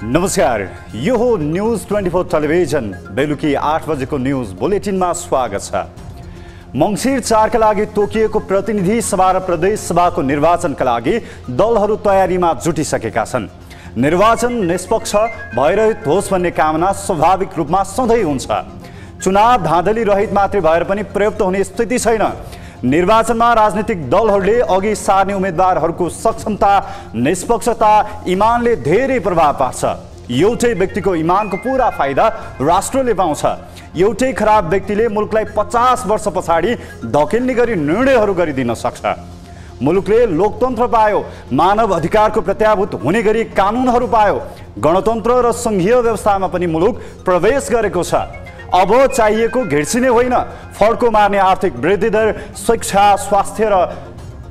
नमस्कार, यो हो न्यूज 24 टेलिभिजन बेलुकी 8 बजेको न्यूज बुलेटिनमा स्वागत छ। मङ्सिर 4 का लागि तोकिएको प्रतिनिधि सभा र प्रदेश सभाको निर्वाचनका लागि दलहरू तयारीमा जुटिसकेका छन्। निर्वाचन निष्पक्ष भइरहित होस् भन्ने कामना स्वाभाविक रूपमा सधैँ हुन्छ। चुनाव धाँधली रहित मात्रै भएर पनि पर्याप्त हुने स्थिति छैन। निर्वाचनमा राजनीतिक दलहरूले अघि सार्ने उम्मेदवारहरूको सक्षमता, निष्पक्षता, इमानले धेरै प्रभाव पार्छ। एउटै व्यक्तिको इमानको पूरा फाइदा राष्ट्रले पाउँछ। एउटै खराब व्यक्तिले मुलुकलाई 50 वर्ष पछाडि धकेल्ने गरी निर्णयहरू गरिदिन सक्छ। मुलुकले लोकतन्त्र पायो, मानव अधिकारको प्रत्याभूत हुने गरी कानुनहरू पायो, गणतन्त्र र सङ्घीय व्यवस्थामा पनि मुलुक प्रवेश गरेको छ। अब चाहिएको घिर्सिने होइन, फड्को मार्ने आर्थिक वृद्धि दर, शिक्षा, स्वास्थ्य र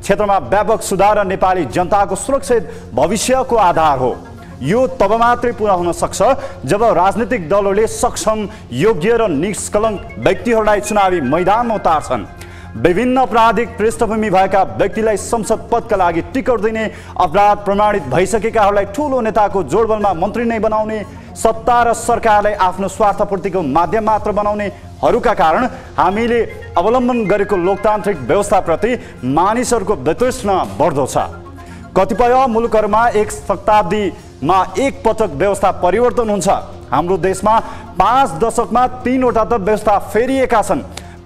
क्षेत्रमा व्यापक सुधार र नेपाली जनताको सुरक्षित भविष्यको आधार हो। यो तब मात्रै पुरा हुन सक्छ जब राजनीतिक दलहरूले सक्षम, योग्य र निष्कलङ्क व्यक्तिहरूलाई चुनावी मैदानमा उतार्छन्। विभिन्न आपराधिक पृष्ठभूमि भएका व्यक्तिलाई संसद पदका लागि टिकट दिने, अपराध प्रमाणित भइसकेकाहरूलाई ठूलो नेताको जोडबलमा मन्त्री नै बनाउने, सत्ता र सरकारलाई आफ्नो स्वार्थपूर्तिको माध्यम मात्र बनाउनेहरूका कारण हामीले अवलम्बन गरेको लोकतान्त्रिक व्यवस्थाप्रति मानिसहरूको वितृष्णा बढ्दो छ। कतिपय मुलुकहरूमा एक शताब्दीमा एक पटक व्यवस्था परिवर्तन हुन्छ। हाम्रो देशमा 5 दशकमा 3वटा त व्यवस्था फेरिएका छन्।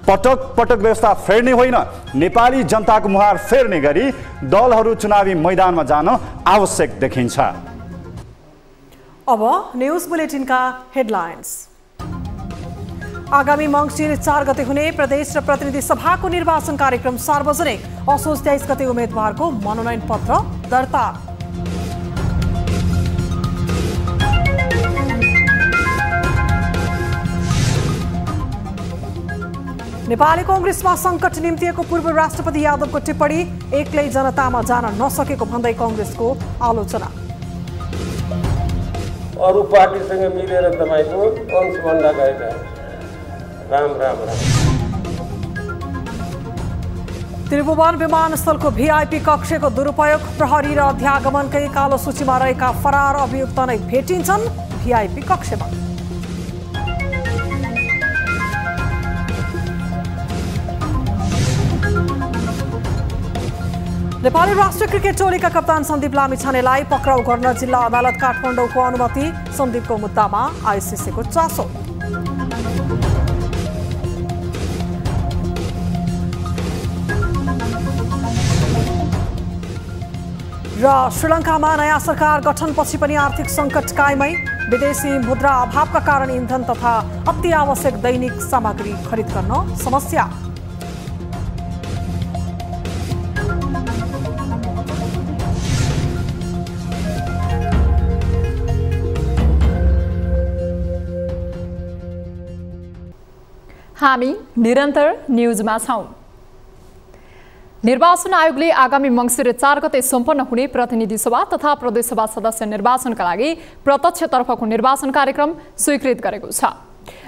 पटक पटक व्यवस्था फेर्ने होइन, नेपाली जनताको मुहार फेर्ने गरी दलहरू चुनावी मैदानमा जान आवश्यक देखिन्छ। अब न्यूज बुलेटिनका हेडलाइन्स। आगामी मङ्सिर 4 गते हुने प्रदेश र प्रतिनिधि सभाको निर्वाचन कार्यक्रम सार्वजनिक। असोज 23 गते उम्मेदवारको मनोनयन पत्र दर्ता। नेपाली कांग्रेसमा संकट निम्तिएको पूर्व राष्ट्रपति यादवको टिप्पणी, एक्लै जनतामा जान नसकेको भन्दै कांग्रेसको आलोचना। अरू पार्टीसँग मिलेर तपाईको अंश भन्दा गएका राम राम राम। त्रिभुवन विमानस्थलको भिआइपी कक्षको दुरुपयोग, प्रहरी र अध्यागमनकै कालो सूचीमा रहेका फरार अभियुक्त नै भेटिन्छन् भिआइपी कक्षमा। नेपाली राष्ट्रिय क्रिकेट टोलीका कप्तान सन्दीप लामिछानेलाई पक्राउ गर्न जिल्ला अदालत काठमाडौँको अनुमति, सन्दीपको मुद्दामा आइसिसीको चासो। र श्रीलङ्कामा नयाँ सरकार गठनपछि पनि आर्थिक सङ्कट कायमै, विदेशी मुद्रा अभावका कारण इन्धन तथा अति आवश्यक दैनिक सामग्री खरिद गर्न समस्या। हामी निरन्तर न्यूजमा छौं। निर्वाचन आयोगले आगामी मङ्सिर 4 गते सम्पन्न हुने प्रतिनिधि सभा तथा प्रदेश सभा सदस्य निर्वाचनका लागि प्रत्यक्षतर्फको निर्वाचन कार्यक्रम स्वीकृत गरेको छ।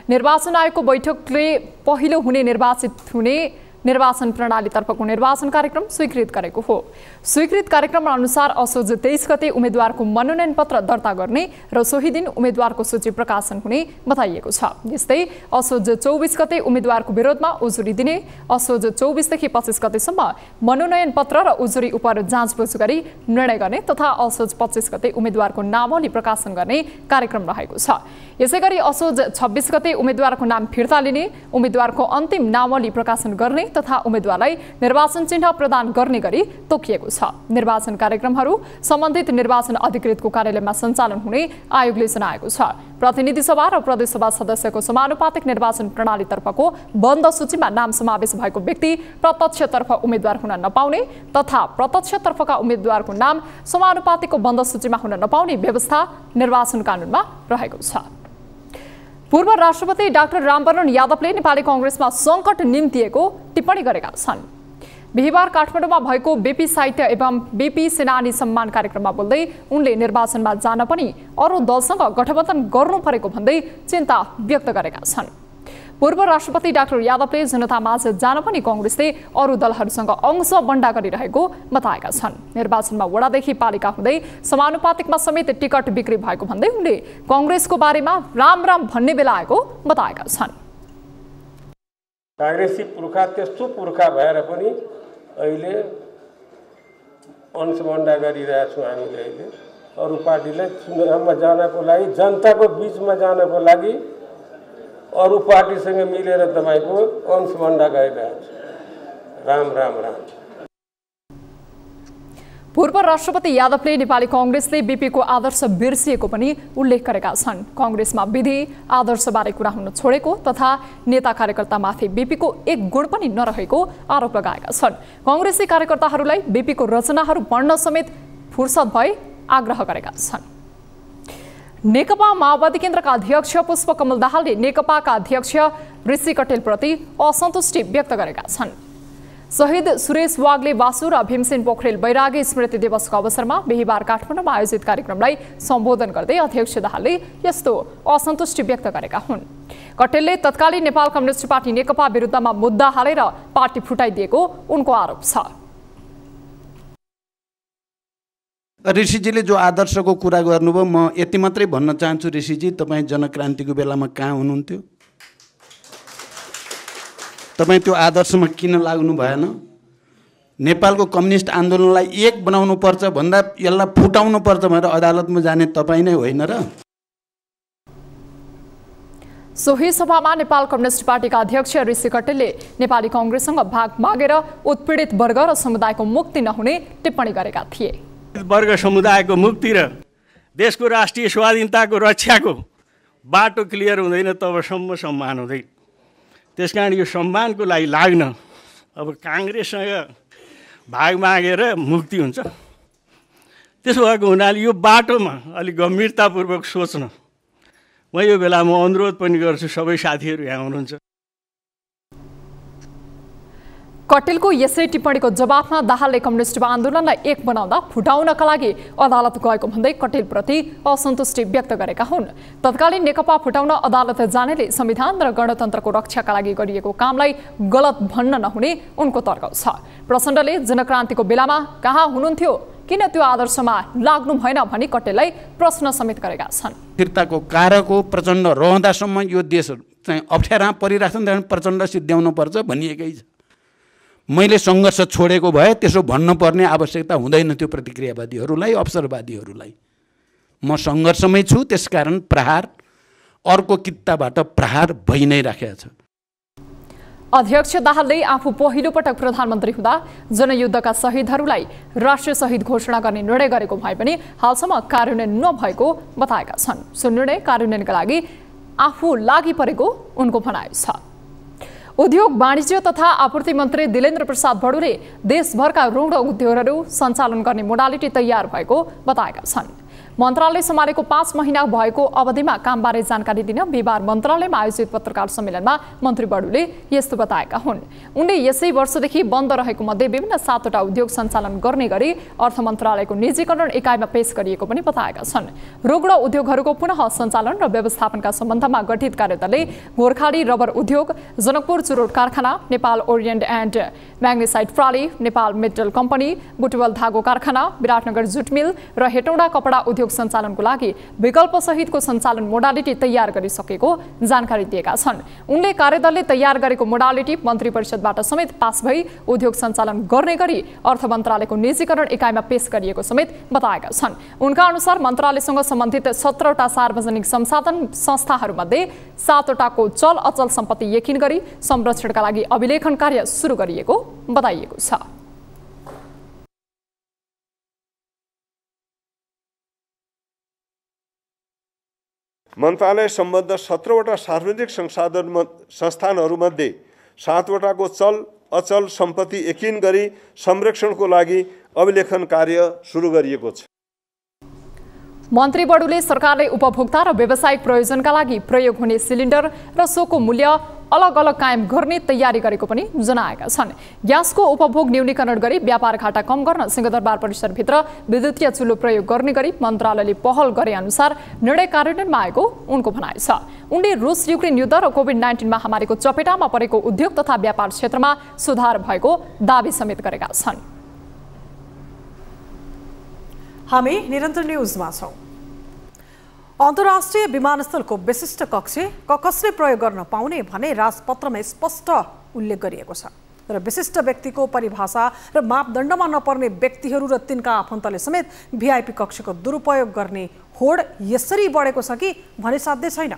निर्वाचन आयोगको बैठकले पहिलो हुने निर्वाचित हुने निर्वाचन प्रणालीतर्फको निर्वाचन कार्यक्रम स्वीकृत गरेको हो। स्वीकृत कार्यक्रम अनुसार असोज 23 गते उम्मेदवारको मनोनयन पत्र दर्ता गर्ने र सोही दिन उम्मेदवारको सूची प्रकाशन हुने बताइएको छ। यस्तै असोज 24 गते उम्मेदवारको विरोधमा उजुरी दिने, असोज 24 देखि 25 गतेसम्म मनोनयन पत्र र उजुरी उपर जाँचबुझ गरी निर्णय गर्ने तथा असोज 25 गते उम्मेदवारको नामावली प्रकाशन गर्ने कार्यक्रम रहेको छ। यसैगरी असोज 26 गते उम्मेदवारको नाम फिर्ता लिने, उम्मेदवारको अन्तिम नामावली प्रकाशन गर्ने तथा उम्मेदवारलाई निर्वाचन चिन्ह प्रदान गर्ने गरी तोकिएको छ। निर्वाचन कार्यक्रमहरू सम्बन्धित निर्वाचन अधिकृतको कार्यालयमा सञ्चालन हुने आयोगले जनाएको छ। प्रतिनिधि सभा र प्रदेश सभा सदस्यको समानुपातिक निर्वाचन प्रणालीतर्फको बन्द सूचीमा नाम समावेश भएको व्यक्ति प्रत्यक्षतर्फ उम्मेदवार हुन नपाउने तथा प्रत्यक्षतर्फका उम्मेदवारको नाम समानुपातिकको बन्द सूचीमा हुन नपाउने व्यवस्था निर्वाचन कानुनमा रहेको छ। पूर्व राष्ट्रपति डाक्टर रामवरण यादवले नेपाली कांग्रेसमा संकट निम्तिएको टिप्पणी गरेका छन्। बिहिबार काठमाडौँमा भएको बीपी साहित्य एवं बीपी सेनानी सम्मान कार्यक्रममा बोल्दै उनले निर्वाचनमा जान पनि अरू दलसँग गठबन्धन गर्नु परेको भन्दै चिन्ता व्यक्त गरेका छन्। पूर्व राष्ट्रपति डाक्टर यादवले जनतामाझ जान पनि कांग्रेसले अरू दलहरूसँग अंश बण्डा गरिरहेको बताएका छन्। निर्वाचनमा वडादेखि पालिका हुँदै समानुपातिकमा समेत टिकट बिक्री भएको भन्दै उनले कांग्रेसको बारेमा राम राम भन्ने बेला आएको बताएका छन्। कांग्रेसी पुर्खा त्यस्तो पुर्खा भएर पनि अहिले अंशबण्डा गरिरहेछौँ हामीले। अहिले अरू पार्टीलाई चुनावमा जानको लागि, जनताको बीचमा जानको लागि अरू पार्टीसँग मिलेर तपाईको अंशबण्डा गरिरहेछ। राम राम राम। पूर्व राष्ट्रपति यादवले नेपाली कांग्रेसले बीपीको आदर्श बिर्सिएको पनि उल्लेख गरेका छन्। कांग्रेसमा विधि आदर्शबारे कुरा हुन छोडेको तथा नेता कार्यकर्तामाथि बीपीको एक गुण पनि नरहेको आरोप लगाएका छन्। कांग्रेसी कार्यकर्ताहरूलाई बीपीको रचनाहरू पढ्न समेत फुर्सद भए आग्रह गरेका छन्। नेकपा माओवादी केन्द्रका अध्यक्ष पुष्पकमल दाहालले नेकपाका अध्यक्ष ऋषि कटेलप्रति असन्तुष्टि व्यक्त गरेका छन्। शहीद सुरेश वाग्ले बासु र भीमसेन पोखरेल बैरागी स्मृति दिवसको अवसरमा बिहिबार काठमाडौँमा आयोजित कार्यक्रमलाई सम्बोधन गर्दै अध्यक्ष दाहालले यस्तो असन्तुष्टि व्यक्त गरेका हुन्। कटेलले तत्कालीन नेपाल कम्युनिस्ट पार्टी नेकपा विरुद्धमा मुद्दा हालेर पार्टी फुटाइदिएको उनको आरोप छ। ऋषिजीले जो आदर्शको कुरा गर्नुभयो, म यति मात्रै भन्न चाहन्छु, ऋषिजी तपाईँ जनक्रान्तिको बेलामा कहाँ हुनुहुन्थ्यो? तपाईँ त्यो आदर्शमा किन लाग्नु भएन? नेपालको कम्युनिस्ट आन्दोलनलाई एक बनाउनु पर्छ भन्दा यसलाई फुटाउनु पर्छ भनेर अदालतमा जाने तपाईँ नै होइन र? सोही सभामा नेपाल कम्युनिस्ट पार्टीका अध्यक्ष ऋषि कटेलले नेपाली कांग्रेससँग भाग मागेर उत्पीडित वर्ग र समुदायको मुक्ति नहुने टिप्पणी गरेका थिए। वर्ग समुदायको मुक्ति र देशको राष्ट्रिय स्वाधीनताको रक्षाको बाटो क्लियर हुँदैन तबसम्म सम्मान हुँदैन। त्यसकारण यो सम्मानको लागि लाग्न अब कांग्रेससँग भाग मागेर मुक्ति हुन्छ। त्यसो भएको हुनाले यो बाटोमा अलिक गम्भीरतापूर्वक सोच्न म यो बेलामा अनुरोध पनि गर्छु सबै साथीहरू यहाँ हुनुहुन्छ। कटेलको यसै टिप्पणीको जवाफमा दाहालले कम्युनिस्ट आन्दोलनलाई एक बनाउँदा फुटाउनका लागि अदालत गएको भन्दै कटेलप्रति असन्तुष्टि व्यक्त गरेका हुन्। तत्कालीन नेकपा फुटाउन अदालत जानेले संविधान र गणतन्त्रको रक्षाका लागि गरिएको कामलाई गलत भन्न नहुने उनको तर्क छ। प्रचण्डले जनक्रान्तिको बेलामा कहाँ हुनुहुन्थ्यो, किन त्यो आदर्शमा लाग्नु भएन भनी कटेललाई प्रश्न समेत गरेका छन्। स्थिरताको कारक हो, प्रचण्ड रहँदासम्म यो देश चाहिँ अप्ठ्यारा परिरहेको छ, प्रचण्ड सिद्ध्याउनु पर्छ भनिएकै छ। मैले सङ्घर्ष छोडेको भए त्यसो भन्नुपर्ने आवश्यकता हुँदैन थियो प्रतिक्रियावादीहरूलाई, अवसरवादीहरूलाई। म सङ्घर्षमै छु, त्यसकारण प्रहार अर्को कित्ताबाट प्रहार भइ नै राखेको छ। अध्यक्ष दाहालले आफू पहिलो पटक प्रधानमन्त्री हुँदा जनयुद्धका शहीदहरूलाई राष्ट्रिय शहीद घोषणा गर्ने निर्णय गरेको भए पनि हालसम्म कार्यान्वयन नभएको बताएका छन्। सो निर्णय कार्यान्वयनका लागि आफू लागि परेको उनको भनाइ छ। उद्योग वाणिज्य तथा आपूर्ति मन्त्री दिलेन्द्र प्रसाद बडुले देशभरका ऋण उद्योगहरू सञ्चालन गर्ने मोडालिटी तयार भएको बताएका छन्। मन्त्रालय सम्हालेको 5 महिना भएको अवधिमा कामबारे जानकारी दिन बिहिबार मन्त्रालयमा आयोजित पत्रकार सम्मेलनमा मन्त्री बडुले यस्तो बताएका हुन्। उनले यसै वर्षदेखि बन्द रहेको मध्ये विभिन्न 7वटा उद्योग सञ्चालन गर्ने गरी अर्थ मन्त्रालयको निजीकरण एकाइमा पेश गरिएको पनि बताएका छन्। रुग्ण उद्योगहरूको पुनः सञ्चालन र व्यवस्थापनका सम्बन्धमा गठित कार्यदलले गोर्खाली रबर उद्योग, जनकपुर चुरोट कारखाना, नेपाल ओरिएन्ट एन्ड म्याग्नेसाइट प्राली, नेपाल मेटल कम्पनी, बुटवल धागो कारखाना, विराटनगर जुट मिल र हेटौँडा कपडा उद्योग सञ्चालनको लागि विकल्प सहितको सञ्चालन मोडालिटी तयार गरिसकेको जानकारी दिएका छन्। उनले कार्यदलले तयार गरेको मोडालिटी मन्त्री परिषदबाट समेत पास भई उद्योग सञ्चालन गर्ने गरी अर्थ मन्त्रालयको निजीकरण एकाइमा पेश गरिएको समेत बताएका छन्। उनका अनुसार मन्त्रालयसँग सम्बन्धित 17वटा सार्वजनिक संसाधन संस्थाहरूमध्ये 7वटाको चल अचल सम्पत्ति यकिन गरी संरक्षणका लागि अभिलेखन कार्य सुरु गरिएको बताइएको छ। मन्त्रालय सम्बद्ध 17वटा सार्वजनिक संस्थानहरूमध्ये 7वटाको चल अचल सम्पत्ति यकिन गरी संरक्षणको लागि अभिलेखन कार्य सुरु गरिएको छ। मन्त्री बडुले सरकारले उपभोक्ता र व्यावसायिक प्रयोजनका लागि प्रयोग हुने सिलिन्डर र सोको मूल्य अलग अलग कायम गर्ने तयारी गरेको पनि जनाएका छन्। ग्यासको उपभोग न्यूनीकरण गरी व्यापार घाटा कम गर्न सिंहदरबार परिसरभित्र विद्युतीय चुलो प्रयोग गर्ने गरी मन्त्रालयले पहल गरे अनुसार निर्णय कार्यान्वयनमा आएको उनको भनाइ छ। उनले रुस युक्रेन युद्ध र कोभिड-19 महामारीको चपेटामा परेको उद्योग तथा व्यापार क्षेत्रमा सुधार भएको दावी समेत गरेका छन्। हामी निरन्तर न्यूजमा छौं। अन्तर्राष्ट्रिय विमानस्थलको विशिष्ट कक्ष कसले प्रयोग गर्न पाउने भने राजपत्रमा स्पष्ट उल्लेख गरिएको छ र विशिष्ट व्यक्तिको परिभाषा र मापदण्डमा नपर्ने व्यक्तिहरू र तिनका आफन्तले समेत भिआइपी कक्षको दुरुपयोग गर्ने होड यसरी बढेको छ कि भने साध्य छैन।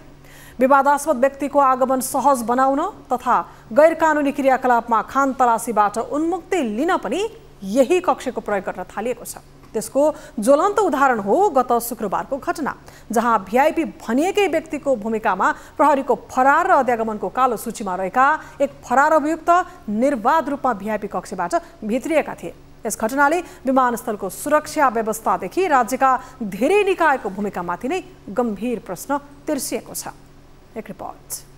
विवादास्पद व्यक्तिको आगमन सहज बनाउन तथा गैरकानुनी क्रियाकलापमा खान तलासीबाट उन्मुक्ति लिन पनि यही कक्षको प्रयोग गर्न थालिएको छ। त्यसको ज्वलन्त उदाहरण हो गत शुक्रबारको घटना, जहाँ भिआइपी भनिएकै व्यक्तिको भूमिकामा प्रहरीको फरार र अध्यागमनको कालो सूचीमा रहेका एक फरार अभियुक्त निर्वाध रूपमा भिआइपी कक्षबाट भित्रिएका थिए। यस घटनाले विमानस्थलको सुरक्षा व्यवस्थादेखि राज्यका धेरै निकायको भूमिकामाथि नै गम्भीर प्रश्न तिर्सिएको छ। एक रिपोर्ट।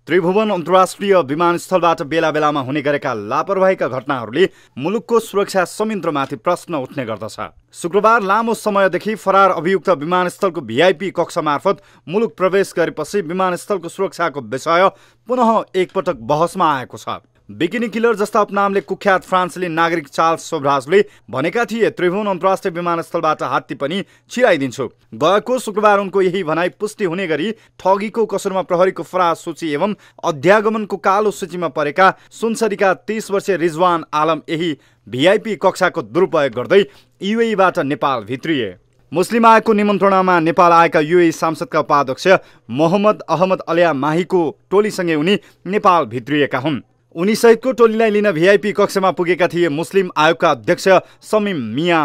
त्रिभुवन अन्तर्राष्ट्रिय विमानस्थलबाट बेला बेलामा हुने गरेका लापरवाहीका घटनाहरूले मुलुकको सुरक्षा संयन्त्रमाथि प्रश्न उठ्ने गर्दछ। शुक्रबार लामो समयदेखि फरार अभियुक्त विमानस्थलको भिआइपी कक्ष मार्फत मुलुक प्रवेश गरेपछि विमानस्थलको सुरक्षाको विषय पुनः एकपटक बहसमा आएको छ। बिकिनी किलर जस्ता उपनामले कुख्यात फ्रान्सेली नागरिक चार्ल्स सोभ्राजले भनेका थिए, त्रिभुवन अन्तर्राष्ट्रिय विमानस्थलबाट हात्ती पनि छिराइदिन्छु। गएको शुक्रबार उनको यही भनाइ पुष्टि हुने गरी ठगीको कसुरमा प्रहरीको फरार सूची एवं अध्यागमनको कालो सूचीमा परेका सुनसरीका 30 वर्षीय रिजवान आलम यही भिआइपी कक्षाको दुरुपयोग गर्दै युएईबाट नेपाल भित्रिए। मुस्लिम आयोगको निमन्त्रणामा नेपाल आएका युएई सांसदका उपाध्यक्ष मोहम्मद अहमद अलिया माहीको टोलीसँगै उनी नेपाल भित्रिएका हुन्। उनी सहितको टोलीलाई लिन भिआइपी कक्षमा पुगेका थिए मुस्लिम आयोगका अध्यक्ष समीम मिया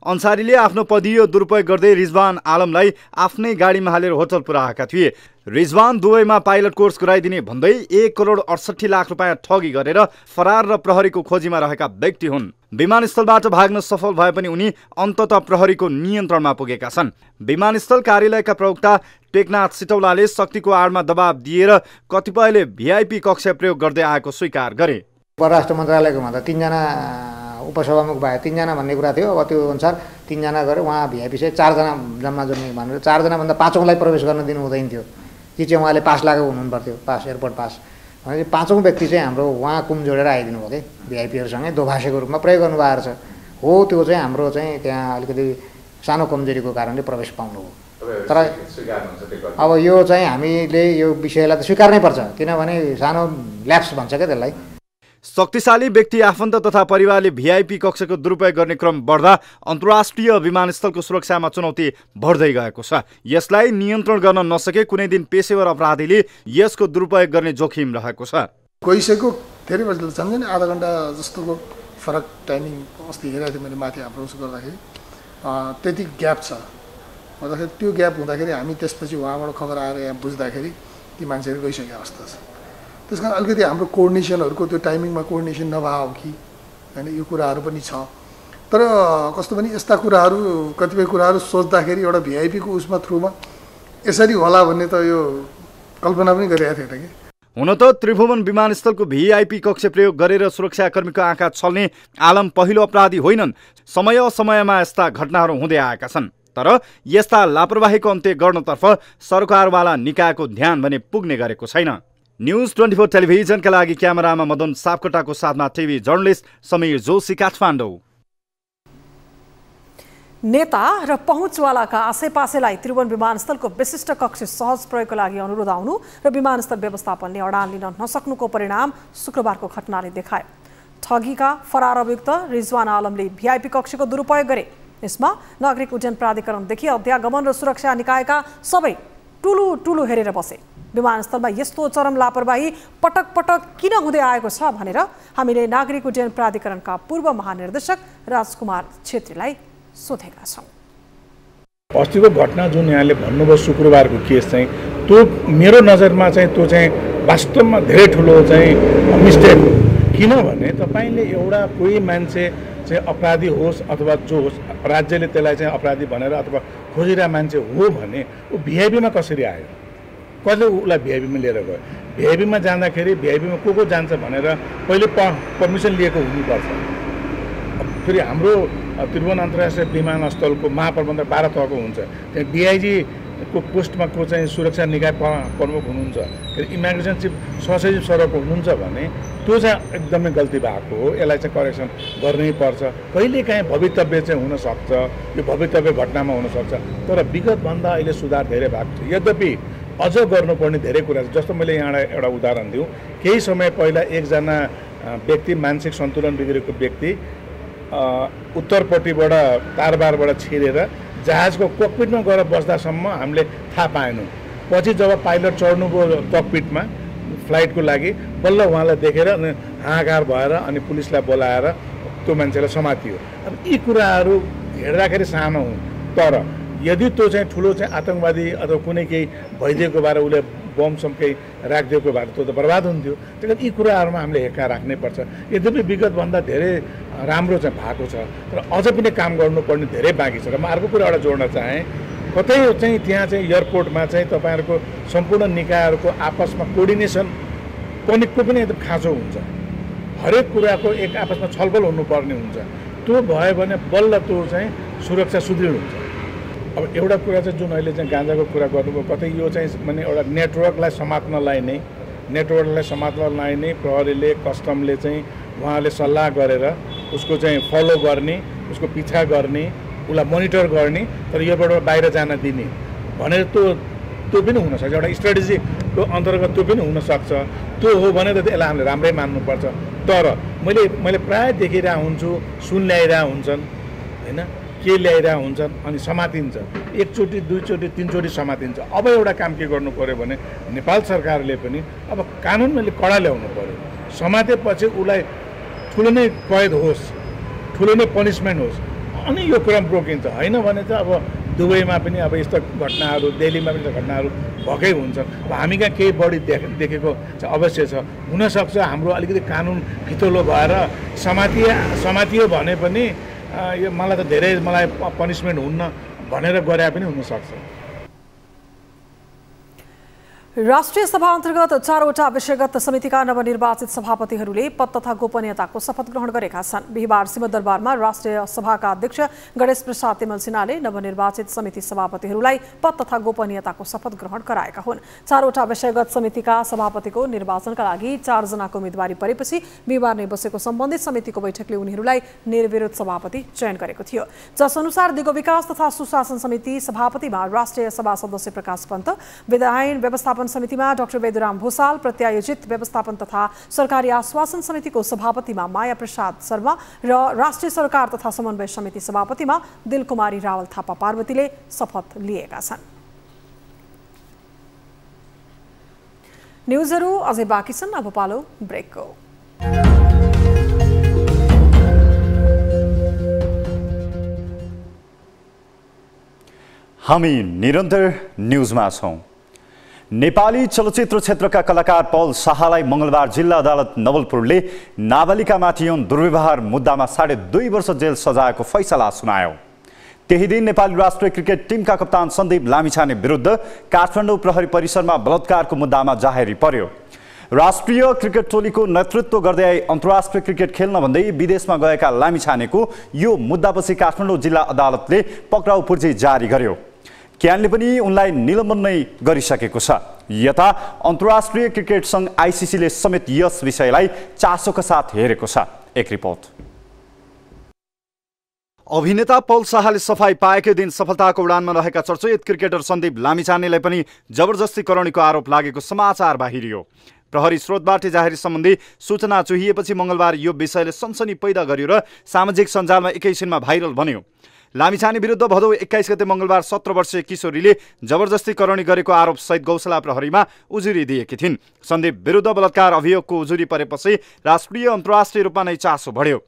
अन्सारीले आफ्नो पदीय दुरुपयोग गर्दै रिजवान आलमलाई आफ्नै गाडीमा हालेर होटल पुर्याएका थिए। रिजवान दुबईमा पाइलट कोर्स गराइदिने भन्दै 1 करोड 68 लाख रुपियाँ ठगी गरेर फरार र प्रहरीको खोजीमा रहेका व्यक्ति हुन्। विमानस्थलबाट भाग्न सफल भए पनि उनी अन्ततः प्रहरीको नियन्त्रणमा पुगेका छन्। विमानस्थल कार्यालयका प्रवक्ता टेकनाथ सिटौलाले शक्तिको आडमा दबाब दिएर कतिपयले भिआइपी कक्ष प्रयोग गर्दै आएको स्वीकार गरे। परराष्ट्र मन्त्रालयको भन्दा 3 जना उपसभामुख भए 3 जना भन्ने कुरा थियो। अब त्यो अनुसार 3 जना गरे, उहाँ भिआइपी चाहिँ 4 जना जम्मा जोड्ने भनेर 4 जना भन्दा 5औँलाई प्रवेश गर्न दिनु हुँदैन थियो। ती चाहिँ उहाँले पास लागेको हुनु पर्थ्यो, पास एयरपोर्ट पास। भनेपछि 5औँ व्यक्ति चाहिँ हाम्रो उहाँ कुम जोडेर आइदिनु भयो कि भिआइपीहरूसँगै दोभाषेको रूपमा प्रयोग गर्नुभएको छ। हो, त्यो चाहिँ हाम्रो चाहिँ त्यहाँ अलिकति सानो कमजोरीको कारणले प्रवेश पाउनु हो। तर अब यो चाहिँ हामीले यो विषयलाई त स्वीकार्नै पर्छ, किनभने सानो ल्याप्स भन्छ क्या त्यसलाई। शक्तिशाली व्यक्ति आफन्त तथा परिवारले भिआइपी कक्षको दुरुपयोग गर्ने क्रम बढ्दा अन्तर्राष्ट्रिय विमानस्थलको सुरक्षामा चुनौती बढ्दै गएको छ। यसलाई नियन्त्रण गर्न नसके कुनै दिन पेशेवर अपराधीले यसको दुरुपयोग गर्ने जोखिम रहेको छ। गइसकेको धेरै बजे सम्झने आधा घण्टा जस्तोको फरक टाइमिङ अस्ति हेरेको थिएँ मैले माथि अप्रोच गर्दाखेरि, त्यति ग्याप छ। भन्दाखेरि त्यो ग्याप हुँदाखेरि हामी त्यसपछि उहाँबाट खबर आएर यहाँ बुझ्दाखेरि ती मान्छेहरू गइसकेको अवस्था छ। त्यस कारण अलिकति हाम्रो कोअर्डिनेसनहरूको त्यो टाइमिङमा कोअर्डिनेसन नभए हो कि होइन, यो कुराहरू पनि छ। तर कस्तो भने यस्ता कुराहरू कतिपय कुराहरू सोच्दाखेरि एउटा भिआइपीको उसमा थ्रुमा यसरी होला भन्ने त यो कल्पना पनि गरिरहेको थिएन कि। हुन त त्रिभुवन विमानस्थलको भिआइपी कक्ष प्रयोग गरेर सुरक्षाकर्मीको आँखा छल्ने आलम पहिलो अपराधी होइनन्। समय समयमा यस्ता घटनाहरू हुँदै आएका छन्। तर यस्ता लापरवाहीको अन्त्य गर्नतर्फ सरकारवाला निकायको ध्यान भने पुग्ने गरेको छैन। न्यूज 24 टेलिभिजनका लागि क्यामेरामा मदन सापकोटाको साथमा टिभी जर्नलिस्ट समीर जोशी, काठमाडौँ। नेता र पहुँचवालाका आसेपासेलाई त्रिभुवन विमानस्थलको विशिष्ट कक्ष सहज प्रयोगको लागि अनुरोध आउनु र विमानस्थल व्यवस्थापनले अडान लिन नसक्नुको परिणाम शुक्रबारको घटनाले देखायो। ठगीका फरार अभियुक्त रिजवान आलमले भिआइपी कक्षको दुरुपयोग गरे। यसमा नागरिक उड्डयन प्राधिकरणदेखि अध्यागमन र सुरक्षा निकायका सबै टुलु हेरेर बसे। विमानस्थलमा यस्तो चरम लापरवाही पटक पटक किन हुँदै आएको छ भनेर हामीले नागरिक उड्डयन प्राधिकरणका पूर्व महानिर्देशक राजकुमार छेत्रीलाई सोधेका छौँ। अस्तिको घटना जुन यहाँले भन्नुभयो शुक्रबारको केस चाहिँ त्यो मेरो नजरमा चाहिँ त्यो चाहिँ वास्तवमा धेरै ठुलो चाहिँ मिस्टेक हो। किनभने तपाईँले एउटा कोही मान्छे चाहिँ अपराधी होस् अथवा जो होस्, राज्यले त्यसलाई चाहिँ अपराधी भनेर अथवा खोजिरहेको मान्छे हो भने ऊ भिआइपीमा कसरी आयो? कसले उसलाई भिआइपीमा लिएर गयो। भिआइपीमा जाँदाखेरि भिआइपीमा को जान्छ भनेर पहिले पर्मिसन लिएको हुनुपर्छ। फेरि हाम्रो त्रिभुवन अन्तर्राष्ट्रिय विमानस्थलको महाप्रबन्धक 12 तहको हुन्छ। त्यहाँ डिआइजीको पोस्टमा को चाहिँ सुरक्षा निकाय प्रमुख हुनुहुन्छ, इमिग्रेसन चिफ सहसचिव सरको हुनुहुन्छ भने त्यो चाहिँ एकदमै गल्ती भएको हो। यसलाई चाहिँ करेक्सन गर्नै पर्छ। कहिलेकाहीँ भवितव्य चाहिँ हुनसक्छ, यो भवितव्य घटनामा हुनसक्छ, तर विगतभन्दा अहिले सुधार धेरै भएको छ। यद्यपि अझ गर्नुपर्ने धेरै कुरा छ। जस्तो मैले यहाँ एउटा उदाहरण दिउँ, केही समय पहिला एकजना व्यक्ति मानसिक सन्तुलन बिग्रेको व्यक्ति उत्तरपट्टिबाट तारबारबाट छिरेर जहाजको ककपिटमा गएर बस्दासम्म हामीले थाहा पाएनौँ। पछि जब पाइलट चढ्नुभयो ककपिटमा फ्लाइटको लागि, बल्ल उहाँलाई देखेर हाहाकार भएर अनि पुलिसलाई बोलाएर त्यो मान्छेलाई समातियो। अब यी कुराहरू हेर्दाखेरि सानो हुन्, तर यदि त्यो चाहिँ ठुलो चाहिँ आतङ्कवादी अथवा कुनै केही भइदिएको भएर उसले बमसम केही राखिदिएको भएर त्यो त बर्बाद हुन्थ्यो। त्यही कारण यी कुराहरूमा हामीले हेक्का राख्नै पर्छ। यद्यपि विगतभन्दा धेरै राम्रो चाहिँ भएको छ, तर अझ पनि काम गर्नुपर्ने धेरै बाँकी छ। र म अर्को कुरा एउटा जोड्न चाहेँ, कतै चाहिँ त्यहाँ चाहिँ एयरपोर्टमा चाहिँ तपाईँहरूको सम्पूर्ण निकायहरूको आपसमा कोर्डिनेसन को पनि एकदम खाँचो हुन्छ। हरेक कुराको एक आपसमा छलफल हुनुपर्ने हुन्छ। त्यो भयो भने बल्ल त्यो चाहिँ सुरक्षा सुदृढ हुन्छ। अब एउटा कुरा चाहिँ जुन अहिले चाहिँ गाँजाको कुरा गर्नुभयो, कतै यो चाहिँ माने एउटा नेटवर्कलाई समात्नलाई नै प्रहरीले कस्टमले चाहिँ उहाँले सल्लाह गरेर उसको चाहिँ फलो गर्ने, उसको पिछा गर्ने, उसलाई मोनिटर गर्ने, तर योबाट बाहिर जान दिने भनेर त्यो पनि हुनसक्छ। एउटा स्ट्राटेजीको अन्तर्गत त्यो पनि हुनसक्छ। त्यो हो भने त यसलाई हामीले राम्रै मान्नुपर्छ। तर मैले प्रायः देखिरहेको हुन्छु, सुन ल्याइरहेको हुन्छन् होइन, के ल्याइरहेको हुन्छन् अनि समातिन्छ। एकचोटि दुईचोटि तीनचोटि समातिन्छ। अब एउटा काम के गर्नु पर्यो भने नेपाल सरकारले पनि अब कानुनमा कडा ल्याउनु पर्यो। समातेपछि उसलाई ठुलो नै कैद होस्, ठुलो नै पनिसमेन्ट होस्, अनि यो क्रम रोकिन्छ। होइन भने चाहिँ अब दुबईमा पनि अब यस्तो घटनाहरू, दिल्लीमा पनि घटनाहरू भएकै हुन्छन्। अब हामी कहाँ केही बढी देखेको चाहिँ अवश्य छ। हुनसक्छ हाम्रो अलिकति कानुन फितलो भएर समातियो भने पनि यो मलाई पनिसमेन्ट हुन्न भनेर गरे पनि हुनसक्छ। राष्ट्रिय सभा अन्तर्गत 4वटा विषयगत समितिका नवनिर्वाचित सभापतिहरूले पद तथा गोपनीयताको शपथ ग्रहण गरेका छन्। बिहिबार सिंहदरबारमा राष्ट्रिय सभाका अध्यक्ष गणेश प्रसाद तिमल सिन्हाले नवनिर्वाचित समिति सभापतिहरूलाई पद तथा गोपनीयताको शपथ ग्रहण गराएका हुन्। 4वटा विषयगत समितिका सभापतिको निर्वाचनका लागि 4 जनाको उम्मेदवारी परेपछि बिहिबार नै बसेको सम्बन्धित समितिको बैठकले उनीहरूलाई निर्विरोध सभापति चयन गरेको थियो। जस अनुसार दिगो विकास तथा सुशासन समिति सभापतिमा राष्ट्रिय सभा सदस्य प्रकाश पन्त, विधायन व्यवस्थापन समितिमा डाक्टर वेदुराम भूषाल, प्रत्यायोजित व्यवस्थापन तथा सरकारी आश्वासन समितिको सभापतिमा माया प्रसाद शर्मा र राष्ट्रिय सरकार तथा समन्वय समिति सभापतिमा दिलकुमारी रावल थापा पार्वतीले शपथ लिएका छन्। न्युजहरू अझै बाँकी छन्, अब पालो ब्रेकको। हामी निरन्तर न्युजमा छौं। नेपाली चलचित्र क्षेत्रका कलाकार पौल शाहलाई मंगलबार जिल्ला अदालत नवलपुरले नाबालिकामाथि यौन दुर्व्यवहार मुद्दामा 2.5 वर्ष जेल सजायको फैसला सुनायो। त्यही दिन नेपाली राष्ट्रिय क्रिकेट टिमका कप्तान सन्दीप लामिछाने विरुद्ध काठमाडौँ प्रहरी परिसरमा बलात्कारको मुद्दामा जाहेरी पर्यो। राष्ट्रिय क्रिकेट टोलीको नेतृत्व गर्दै अन्तर्राष्ट्रिय क्रिकेट खेल्न भन्दै विदेशमा गएका लामिछानेको यो मुद्दापछि काठमाडौँ जिल्ला अदालतले पक्राउ पूर्जी जारी गर्यो। क्यानले पनि उनलाई निलम्बन नै गरिसकेको छ। यता अन्तर्राष्ट्रिय क्रिकेट संघ आइसिसीले समेत यस विषयलाई चासोका साथ हेरेको छ। एक रिपोर्ट। अभिनेता पौल शाहले सफाई पाएकै दिन सफलताको उडानमा रहेका चर्चित क्रिकेटर सन्दीप लामिछानेलाई पनि जबरजस्ती करौनीको आरोप लागेको समाचार बाहिरियो। प्रहरी स्रोतबाट जाहेरी सम्बन्धी सूचना चुहिएपछि मंगलबार यो विषयले सनसनी पैदा गर्यो र सामाजिक सञ्जालमा एकैछिनमा भाइरल बन्यो। लामिछाने विरुद्ध भदौ 21 गते मंगलबार 17 वर्षीय किशोरीले जबरजस्ती करौनी गरेको आरोप सहित गौशाला प्रहरीमा उजुरी दिएकी थिइन्। सन्दीप विरुद्ध बलात्कार अभियोगको उजुरी परेपछि राष्ट्रिय अन्तर्राष्ट्रिय रूपमा नै चासो बढ्यो।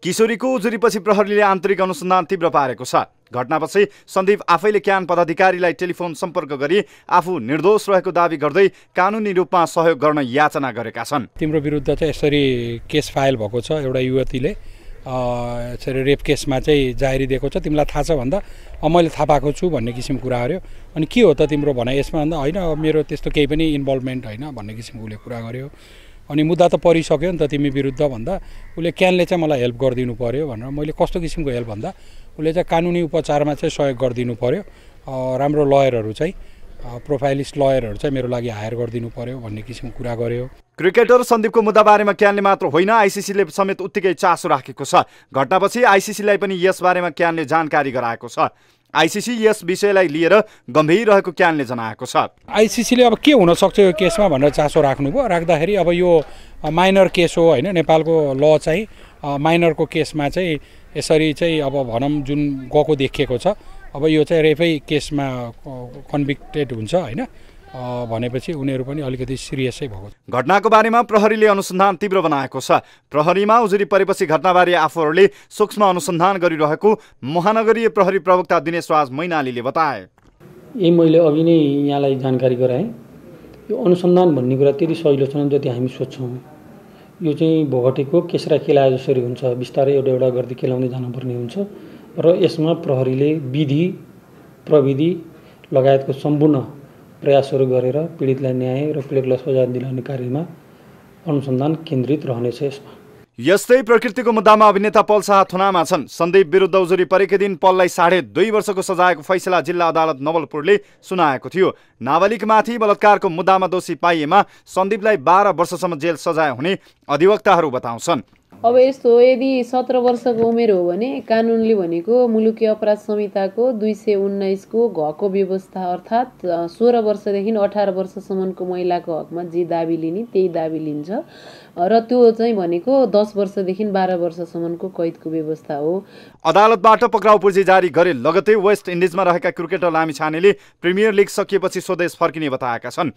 किशोरीको उजुरीपछि प्रहरीले आन्तरिक अनुसन्धान तीव्र पारेको छ। घटनापछि सन्दीप आफैले क्यान पदाधिकारीलाई टेलिफोन सम्पर्क गरी आफू निर्दोष रहेको दावी गर्दै कानुनी रूपमा सहयोग गर्न याचना गरेका छन्। तिम्रो विरुद्ध चाहिँ यसरी केस फाइल भएको छ, एउटा युवतीले रेप केसमा चाहिँ जाहेरी दिएको छ, तिमीलाई थाहा छ भन्दा मैले थाहा पाएको छु भन्ने किसिमको कुरा गर्यो। अनि के हो त तिम्रो भनाइ यसमा भन्दा होइन मेरो त्यस्तो केही पनि इन्भल्भमेन्ट होइन भन्ने किसिमको उसले कुरा गर्यो। अनि मुद्दा त परिसक्यो नि त तिमी विरुद्ध भन्दा उसले क्यानले चाहिँ मलाई हेल्प गरिदिनु पर्यो भनेर। मैले कस्तो किसिमको हेल्प भन्दा उसले चाहिँ कानुनी उपचारमा चाहिँ सहयोग गरिदिनु पर्यो, राम्रो लयरहरू चाहिँ प्रोफाइलिस्ट लयरहरू चाहिँ मेरो लागि हायर गरिदिनु पर्यो भन्ने किसिमको कुरा गर्यो। क्रिकेटर सन्दीपको मुद्दाबारेमा क्यानले मात्र होइन आइसिसीले समेत उत्तिकै चासो राखेको छ। घटनापछि आइसिसीलाई पनि यसबारेमा क्यानले जानकारी गराएको छ। आइसिसी यस विषयलाई लिएर गम्भीर रहेको क्यानले जनाएको छ। आइसिसीले अब के हुनसक्छ यो केसमा भनेर चासो राख्नुभयो। राख्दाखेरि अब यो माइनर केस हो होइन, नेपालको ल चाहिँ माइनरको केसमा चाहिँ यसरी चाहिँ अब भनौँ जुन गएको देखिएको छ, अब यो चाहिँ रेपै केसमा कन्भिक्टेड हुन्छ होइन भनेपछि उनीहरू पनि अलिकति सिरियसै भएको छ। घटनाको बारेमा प्रहरीले अनुसन्धान तीव्र बनाएको छ। प्रहरीमा उजुरी परेपछि घटनाबारे आफूहरूले सूक्ष्म अनुसन्धान गरिरहेको महानगरीय प्रहरी प्रवक्ता दिनेश राज मैनालीले बताए। यही मैले अघि नै यहाँलाई जानकारी गराएँ, यो अनुसन्धान भन्ने कुरा त्यति सजिलो छैन जति हामी सोच्छौँ। यो चाहिँ भोगटेको केसरा केलाए जसरी हुन्छ, बिस्तारै एउटा गर्दै केलाउँदै जानुपर्ने हुन्छ र यसमा प्रहरीले विधि प्रविधि लगायतको सम्पूर्ण प्रयासहरू गरेर पीडितलाई न्याय र पीडितलाई सजाय दिलाउने कार्यमा अनुसन्धान केन्द्रित रहनेछ। यसमा यस्तै प्रकृतिको मुद्दामा अभिनेता पल शाह थुनामा छन्। सन्दीप विरुद्ध उजुरी परेकै दिन पललाई 2.5 वर्षको सजायको फैसला जिल्ला अदालत नवलपुरले सुनाएको थियो। नाबालिगमाथि बलात्कारको मुद्दामा दोषी पाइएमा सन्दीपलाई 12 वर्षसम्म जेल सजाय हुने अधिवक्ताहरू बताउँछन्। अब यस्तो हो, यदि 17 वर्षको उमेर हो भने कानुनले भनेको मुलुकी अपराध संहिताको 219 को घको व्यवस्था अर्थात् 16 वर्षदेखि 18 वर्षसम्मको महिलाको हकमा जे दाबी लिने त्यही दाबी लिन्छ र त्यो चाहिँ भनेको 10 वर्षदेखि 12 वर्षसम्मको कैदको व्यवस्था हो। अदालतबाट पक्राउ पूर्जी जारी गरे लगतै वेस्ट इन्डिजमा रहेका क्रिकेटर लामिछानेले प्रिमियर लिग सकिएपछि स्वदेश फर्किने बताएका छन्।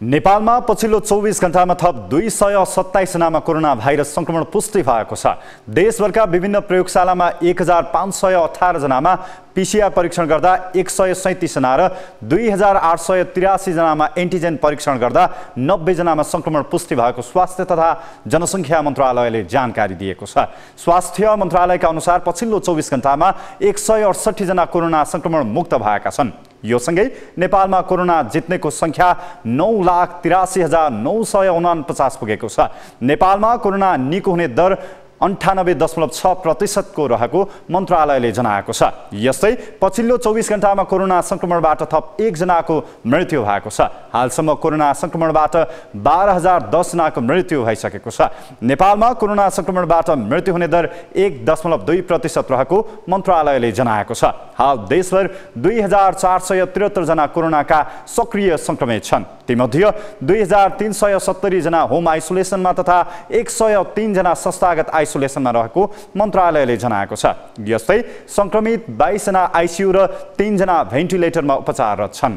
नेपालमा पछिल्लो 24 घण्टामा थप 227 जनामा कोरोना भाइरस संक्रमण पुष्टि भएको छ। देशभरका विभिन्न प्रयोगशालामा 1518 जनामा पीसीआर परीक्षण गर्दा 137 जना र 2883 जनामा एन्टिजेन परीक्षण गर्दा 90 जनामा संक्रमण पुष्टि भएको स्वास्थ्य तथा जनसङ्ख्या मन्त्रालयले जानकारी दिएको छ। स्वास्थ्य मन्त्रालयका अनुसार पछिल्लो 24 घण्टामा 168 जना कोरोना संक्रमण मुक्त भएका छन्। यो सँगै नेपालमा कोरोना जित्नेको संख्या 9,83,949 पुगेको छ। नेपालमा कोरोना निको हुने दर 98.6% को रहेको मन्त्रालयले जनाएको छ। यस्तै पछिल्लो 24 घण्टामा कोरोना संक्रमणबाट थप 1 जनाको मृत्यु भएको छ। हालसम्म कोरोना संक्रमणबाट 12,010 जनाको मृत्यु भइसकेको छ। नेपालमा कोरोना संक्रमणबाट मृत्यु हुने दर 1.2% रहेको मन्त्रालयले जनाएको छ। हाल देशभर 2,473 जना कोरोनाका सक्रिय संक्रमित छन्। तीमध्ये 2,370 जना होम आइसोलेसनमा तथा 103 जना संस्थागत आइसोलेसनमा रहेको मन्त्रालयले जनाएको छ। यस्तै संक्रमित 22 जना आइसियु र 3 जना भेन्टिलेटरमा उपचाररत छन्।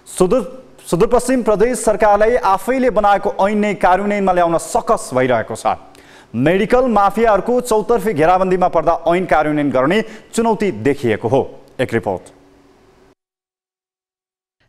सुदूरपश्चिम प्रदेश सरकारलाई आफैले बनाएको ऐन नै कार्यान्वयनमा ल्याउन सकस भइरहेको छ। मेडिकल माफियाहरूको चौतर्फी घेराबन्दीमा पर्दा ऐन कार्यान्वयन गर्ने चुनौती देखिएको हो। एक रिपोर्ट।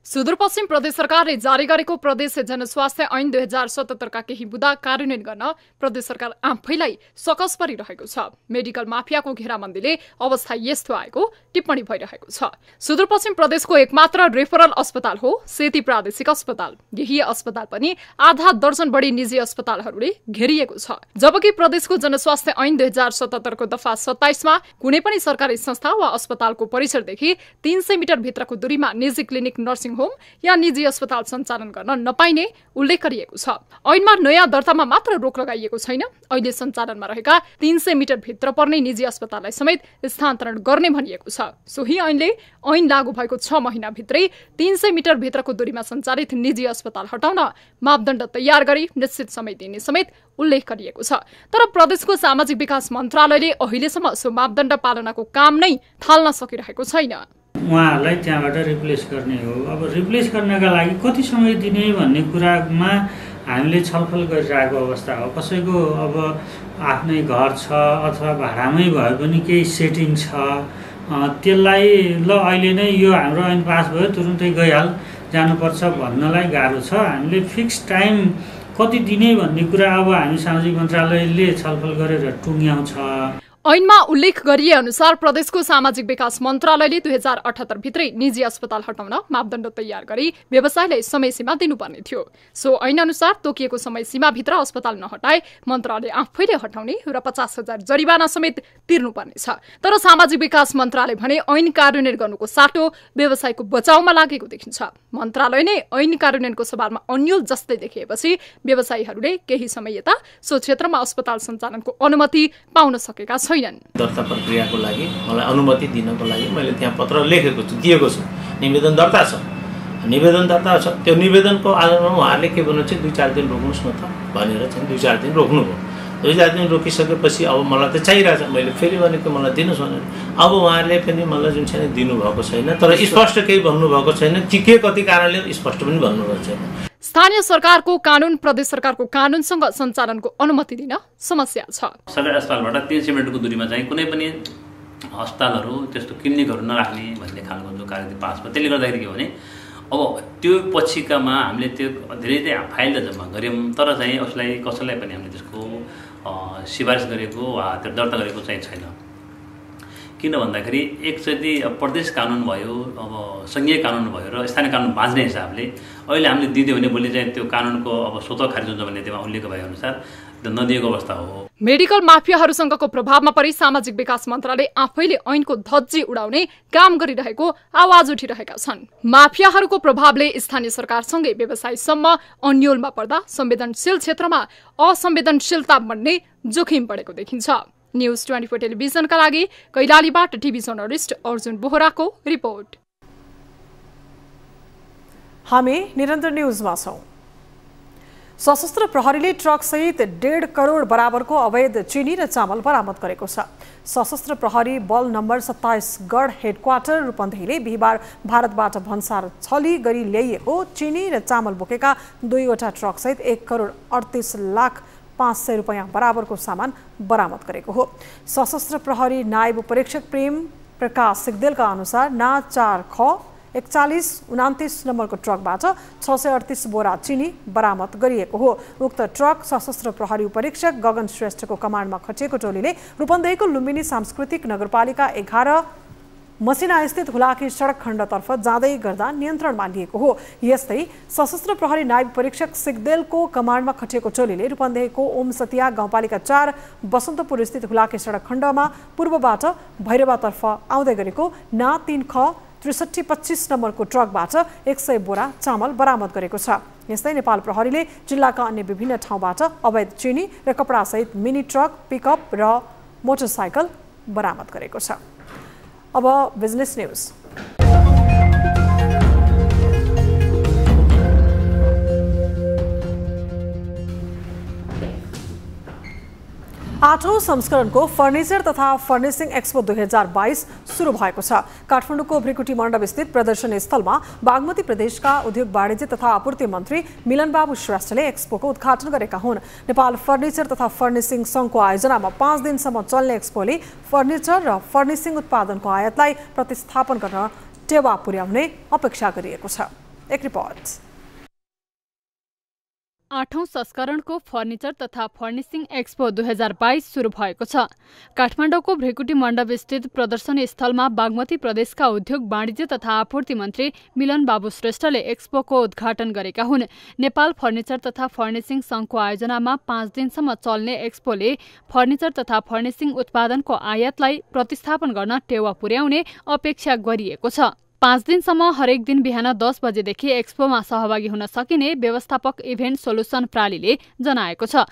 सुदूरपश्चिम प्रदेश सरकारले जारी गरेको प्रदेश जनस्वास्थ्य ऐन 2077 का केही बुँदा कार्यान्वयन गर्न प्रदेश सरकार आफैलाई सकस परिरहेको छ। मेडिकल माफियाको घेराबन्दीले अवस्था यस्तो आएको टिप्पणी भइरहेको छ। सुदूरपश्चिम प्रदेशको एकमात्र रेफरल अस्पताल हो सेती प्रादेशिक अस्पताल। यही अस्पताल पनि आधा दर्जन बढी निजी अस्पतालहरूले घेरिएको छ। जबकि प्रदेशको जनस्वास्थ्य ऐन 2077 को दफा 27 मा कुनै पनि सरकारी संस्था वा अस्पतालको परिसरदेखि 300 मिटर भित्रको दूरीमा निजी क्लिनिक, नर्सिङ होम या निजी अस्पताल सञ्चालन गर्न नपाइने उल्लेख गरिएको छ। ऐनमा नयाँ दर्तामा मात्र रोक लगाइएको छैन, अहिले सञ्चालनमा रहेका 300 मिटर भित्र पर्ने निजी अस्पताललाई समेत स्थानान्तरण गर्ने भनिएको छ। सोही ऐनले ऐन लागू भएको 6 महिनाभित्रै 300 मिटर भित्रको दूरीमा सञ्चालित निजी अस्पताल हटाउन मापदण्ड तयार गरी निश्चित समय दिने समेत उल्लेख गरिएको छ। तर प्रदेशको सामाजिक विकास मन्त्रालयले अहिलेसम्म सो मापदण्ड पालनाको काम नै थाल्न सकिरहेको छैन। उहाँहरूलाई त्यहाँबाट रिप्लेस गर्ने हो। अब रिप्लेस गर्नका लागि कति समय दिने भन्ने कुरामा हामीले छलफल गरिरहेको अवस्था हो। कसैको अब आफ्नै घर छ अथवा भाडामै भए पनि केही सेटिङ छ, त्यसलाई ल अहिले नै यो हाम्रो ऐन पास भयो तुरुन्तै गइहाल जानुपर्छ भन्नलाई गाह्रो छ। हामीले फिक्स टाइम कति दिने भन्ने कुरा अब हामी सामाजिक मन्त्रालयले छलफल गरेर टुङ्ग्याउँछ। ऐनमा उल्लेख गरिए अनुसार प्रदेशको सामाजिक विकास मन्त्रालयले 2078 भित्रै निजी अस्पताल हटाउन मापदण्ड तयार गरी व्यवसायलाई समय सीमा दिनुपर्ने थियो। सो ऐन अनुसार तोकिएको समय सीमाभित्र अस्पताल नहटाए मन्त्रालय आफैले हटाउने र 50,000 जरिवाना समेत तिर्नुपर्नेछ। तर सामाजिक विकास मन्त्रालय भने ऐन कार्यान्वयन गर्नुको साटो व्यवसायको बचाउमा लागेको देखिन्छ। मन्त्रालय नै ऐन कार्यान्वयनको सवालमा अन्यल जस्तै देखिएपछि व्यवसायीहरूले केही समय यता सो क्षेत्रमा अस्पताल सञ्चालनको अनुमति पाउन सकेका छैनन्। दर्ता प्रक्रियाको लागि मलाई अनुमति दिनको लागि मैले त्यहाँ पत्र लेखेको छु, दिएको छु, निवेदन दर्ता छ। त्यो निवेदनको आधारमा उहाँहरूले के भन्नुहुन्छ, 2-4 दिन रोक्नुहोस् न त भनेर चाहिँ 2-4 दिन रोक्नुभयो। 2-4 दिन रोकिसकेपछि अब मलाई त चाहिरहेछ, मैले फेरि भनेको मलाई दिनुहोस् भनेर। अब उहाँहरूले पनि मलाई जुन छैन दिनुभएको छैन, तर स्पष्ट केही भन्नुभएको छैन, के कति कारणले स्पष्ट पनि भन्नुभएको छैन। स्थानीय सरकारको कानुन प्रदेश सरकारको कानुनसँग सञ्चालनको अनुमति दिन समस्या छ। सरकारी अस्पतालबाट 300 मिटरको दूरीमा चाहिँ कुनै पनि अस्पतालहरू त्यस्तो क्लिनिकहरू नराख्ने भन्ने खालको जो कार्यविधि पास भयो। त्यसले गर्दाखेरि के भने अब त्यो पछिकामा हामीले त्यो धेरै चाहिँ फाइल त जम्मा गऱ्यौँ, तर चाहिँ कसैलाई पनि हामीले त्यसको सिफारिस गरेको वा त्यो दर्ता गरेको चाहिँ छैन। किन भन्दाखेरि एकचोटि प्रदेश कानुन भयो, अब सङ्घीय कानुन भयो र स्थानीय कानुन बाँच्ने हिसाबले अहिले हामीले दिदियो भने भोलि चाहिँ त्यो कानुनको अब स्वतः खारिज हुन्छ भन्ने त्यहाँ उल्लेख भए अनुसार त्यो नदिएको अवस्था हो। मेडिकल माफियाहरूसँगको प्रभावमा परि सामाजिक विकास मन्त्रालय आफैले ऐनको धज्जी उडाउने काम गरिरहेको आवाज उठिरहेका छन्। माफियाहरूको प्रभावले स्थानीय सरकारसँगै व्यवसायसम्म अन्यलमा पर्दा संवेदनशील क्षेत्रमा असंवेदनशीलता बढ्ने जोखिम बढेको देखिन्छ। न्यूज 24 टेलिभिजनका लागि कैलालीबाट टिभी जर्नलिस्ट अर्जुन बोहराको रिपोर्ट। हामी निरन्तर न्यूजमा छौं। सशस्त्र प्रहरीले ट्रक सहित 1.5 करोड बराबरको अवैध चिनी र चामल बरामद गरेको छ। सशस्त्र प्रहरी बल नम्बर 27 गढ हेडक्वार्टर रूपन्देहीले बिहिबार भारतबाट भन्सार छली गरी ल्याइएको चिनी र चामल बोकेका 2वटा ट्रक सहित 1 करोड 38,500,000 रुपैयाँ बराबरको सामान बरामद गरेको हो। सशस्त्र प्रहरी नायब परीक्षक प्रेम प्रकाश सिगदेलका अनुसार ना 4 ख 4129 नम्बरको ट्रकबाट 638 बोरा चिनी बरामद गरिएको हो। उक्त ट्रक सशस्त्र प्रहरी परीक्षक गगन श्रेष्ठको कमान्डमा खटिएको टोलीले रूपन्देहीको लुम्बिनी सांस्कृतिक नगरपालिका 11 मसिना स्थित हुलाकी सडक खण्डतर्फ जाँदै गर्दा नियन्त्रणमा लिएको हो। यस्तै सशस्त्र प्रहरी नायब परीक्षक सिगदेलको कमान्डमा खटिएको टोलीले रूपन्देहीको ओम सतिया गाउँपालिका 4 बसन्तपुर स्थित हुलाकी सडक खण्डमा पूर्वबाट भैरवातर्फ आउँदै गरेको ना 3 ख 6325 नम्बरको ट्रकबाट 100 बोरा चामल बरामद गरेको छ। यस्तै नेपाल प्रहरीले जिल्लाका अन्य विभिन्न ठाउँबाट अवैध चिनी र कपडासहित मिनी ट्रक, पिकअप र मोटरसाइकल बरामद गरेको छ। अब बिजनेस न्यूज। 8औं संस्करणको फर्निचर तथा फर्निसिङ एक्सपो 2022 सुरु भएको छ। काठमाडौँको भृकुटी मण्डप स्थित प्रदर्शनी स्थलमा बागमती प्रदेशका उद्योग वाणिज्य तथा आपूर्ति मन्त्री मिलनबाबु श्रेष्ठले एक्सपोको उद्घाटन गरेका हुन्। नेपाल फर्निचर तथा फर्निसिङ सङ्घको आयोजनामा 5 दिनसम्म चल्ने एक्सपोले फर्निचर र फर्निसिङ उत्पादनको आयातलाई प्रतिस्थापन गर्न टेवा पुर्याउने अपेक्षा गरिएको छ। एक रिपोर्ट। 8औं संस्करणको फर्निचर तथा फर्निसिङ एक्सपो 2022 सुरु भएको छ। काठमाडौँको भृकुटी मण्डप स्थित प्रदर्शनी स्थलमा बागमती प्रदेशका उद्योग वाणिज्य तथा आपूर्ति मन्त्री मिलन बाबु श्रेष्ठले एक्सपोको उद्घाटन गरेका हुन्। नेपाल फर्निचर तथा फर्निसिङ सङ्घको आयोजनामा 5 दिनसम्म चल्ने एक्सपोले फर्निचर तथा फर्निसिङ उत्पादनको आयातलाई प्रतिस्थापन गर्न टेवा पुर्याउने अपेक्षा गरिएको छ। 5 दिनसम्म हरेक दिन बिहान 10 बजेदेखि एक्सपोमा सहभागी हुन सकिने व्यवस्थापक इभेन्ट सोलुसन प्रालीले जनाएको छ।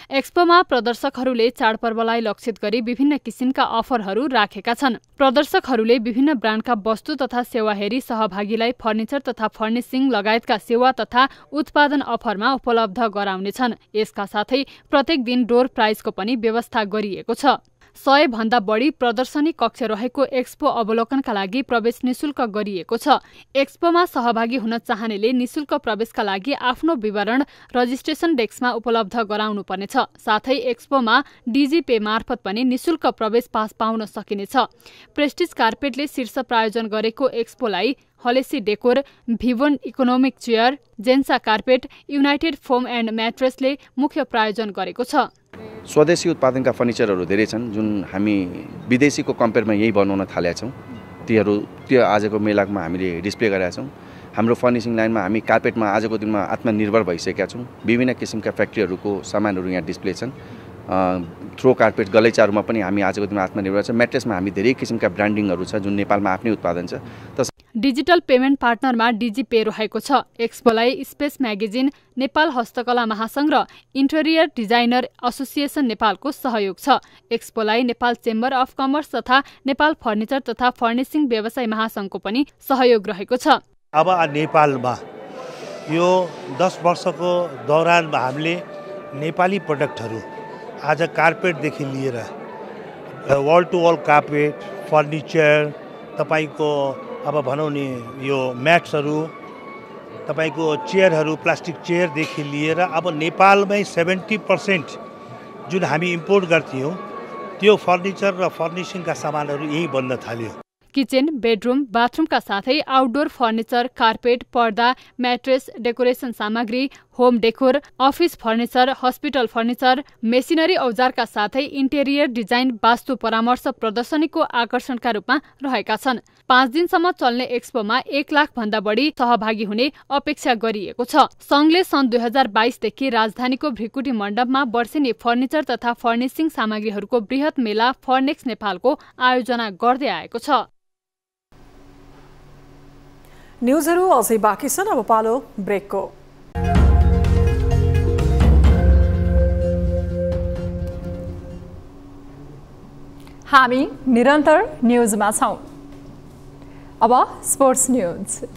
एक्सपोमा प्रदर्शकहरूले चाडपर्वलाई लक्षित गरी विभिन्न किसिमका अफरहरू राखेका छन्। प्रदर्शकहरूले विभिन्न ब्रान्डका वस्तु तथा सेवा हेरी सहभागीलाई फर्निचर तथा फर्निसिङ लगायतका सेवा तथा उत्पादन अफरमा उपलब्ध गराउनेछन्। यसका साथै प्रत्येक दिन डोर प्राइजको पनि व्यवस्था गरिएको छ। 100 भन्दा बढी प्रदर्शनी कक्ष रहेको एक्सपो अवलोकनका लागि प्रवेश निशुल्क गरिएको छ। एक्सपोमा सहभागी हुन चाहनेले निशुल्क प्रवेशका लागि आफ्नो विवरण रजिस्ट्रेसन डेस्कमा उपलब्ध गराउनु पर्नेछ। साथै एक्सपोमा डिजी पे मार्फत पनि निशुल्क प्रवेश पास पाउन सकिनेछ। प्रेस्टिज कार्पेटले शीर्ष प्रायोजन गरेको एक्सपोलाई हलेसी डेकोर, भिभोन इकोनोमिक चेयर, जेन्सा कार्पेट, युनाइटेड फोम एन्ड म्याट्रेसले मुख्य प्रायोजन गरेको छ। स्वदेशी उत्पादनका फर्निचरहरू धेरै छन् जुन हामी विदेशीको कम्पेयरमा यही बनाउन थालेका छौँ। त्यो आजको मेलामा हामीले डिस्प्ले गरेका छौँ। हाम्रो फर्निसिङ लाइनमा हामी कार्पेटमा आजको दिनमा आत्मनिर्भर भइसकेका छौँ। विभिन्न किसिमका फ्याक्ट्रीहरूको सामानहरू यहाँ डिस्प्ले छन्। थ्रो कार्पेट गलैँचाहरूमा पनि हामी आजको दिनमा आत्मनिर्भर छ। म्याट्रेसमा हामी धेरै किसिमका ब्रान्डिङहरू छ जुन नेपालमा आफ्नै उत्पादन छ। डिजिटल पेमेन्ट पार्टनरमा डिजी पे रहेको छ। एक्सपोलाई स्पेस म्यागजिन, नेपाल हस्तकला महासंघ र इन्टेरियर डिजाइनर एसोसिएसन नेपालको सहयोग छ। एक्सपोलाई नेपाल चेम्बर अफ कमर्स तथा नेपाल फर्निचर तथा फर्निसिङ व्यवसाय महासंघको पनि सहयोग रहेको छ। अब नेपालमा यो 10 वर्षको दौरान हामीले नेपाली प्रडक्टहरू आज कार्पेटदेखि लिएर wall to wall carpet, furniture, तपाईको अब भनौँ नि यो म्याट्सहरू, तपाईको चेयरहरू, प्लास्टिक चेयरदेखि लिएर अब नेपालमै 70% जुन हामी इम्पोर्ट गर्थ्यौँ त्यो फर्निचर र फर्निसिङका सामानहरू यही बन्न थाल्यो। किचन, बेडरुम, बाथरुमका साथै आउटडोर फर्निचर, कार्पेट, पर्दा, म्याट्रेस, डेकोरेसन सामग्री, home decor, office furniture, hospital furniture, machinery औजारका साथै इन्टेरियर डिजाइन, वास्तु परामर्श प्रदर्शनीको आकर्षणका रूपमा रहेका छन्। 5 दिनसम्म चल्ने एक्सपोमा 1 लाख भन्दा बढी सहभागी हुने अपेक्षा गरिएको छ। संघले सन् 2022 देखि राजधानीको भृकुटी मण्डपमा वर्षेनी फर्निचर तथा फर्निसिङ सामग्रीहरूको बृहत मेला फर्नेक्स नेपालको आयोजना गर्दै आएको छ। न्युजहरू अझै बाँकी छन्, अब पालो ब्रेकको। हामी निरन्तर न्युजमा छौं। अब स्पोर्ट्स न्युज।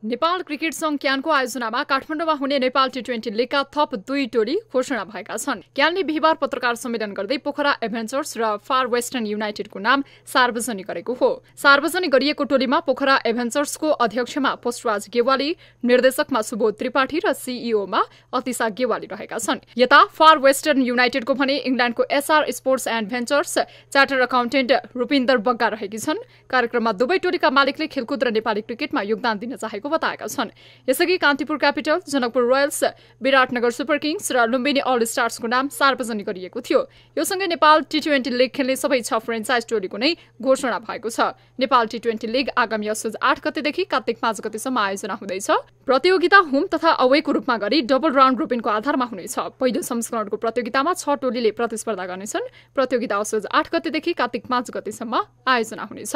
नेपाल क्रिकेट संघ क्यानको आयोजनामा काठमाडौँमा हुने नेपाल टी20 लीगका थप 2 टोली घोषणा भएका छन्। क्यानले बिहिबार पत्रकार सम्मेलन गर्दै पोखरा एभेन्जर्स र फार वेस्टर्न युनाइटेडको नाम सार्वजनिक गरेको हो। सार्वजनिक गरिएको टोलीमा पोखरा एभेन्जर्सको अध्यक्षमा पुष्पराज गेवाली, निर्देशकमा सुबोध त्रिपाठी र सीईओमा अतिशा गेवाली रहेका छन्। यता फार वेस्टर्न युनाइटेडको भने इंग्ल्यान्डको SR sports and ventures charter accountant Rupinder Bagga रहेकी छन्। कार्यक्रममा दुवै टोलीका मालिकले खेलकुद र नेपाली क्रिकेटमा योगदान दिन चाहेको बताएका छन्। यसअघि Kantipur Capital, Janakpur Royals, Biratnagar Super Kings र लुम्बिनी अल स्टार्सको नाम सार्वजनिक गरिएको थियो। यो सँगै नेपाल टी20 लीग खेल्ने सबै 6 फ्रेन्चाइज टोलीको नै घोषणा भएको छ। नेपाल टी20 लीग आगामी असोज 8 गतेदेखि कार्तिक 5 गतेसम्म आयोजना हुँदैछ। प्रतियोगिता होम तथा अवेको रूपमा गरी डबल राउन्ड रोबिनको आधारमा हुनेछ। पहिलो संस्करणको प्रतियोगितामा 6 टोलीले प्रतिस्पर्धा गर्नेछन्। प्रतियोगिता असोज 8 गतेदेखि कार्तिक 5 गतेसम्म आयोजना हुनेछ।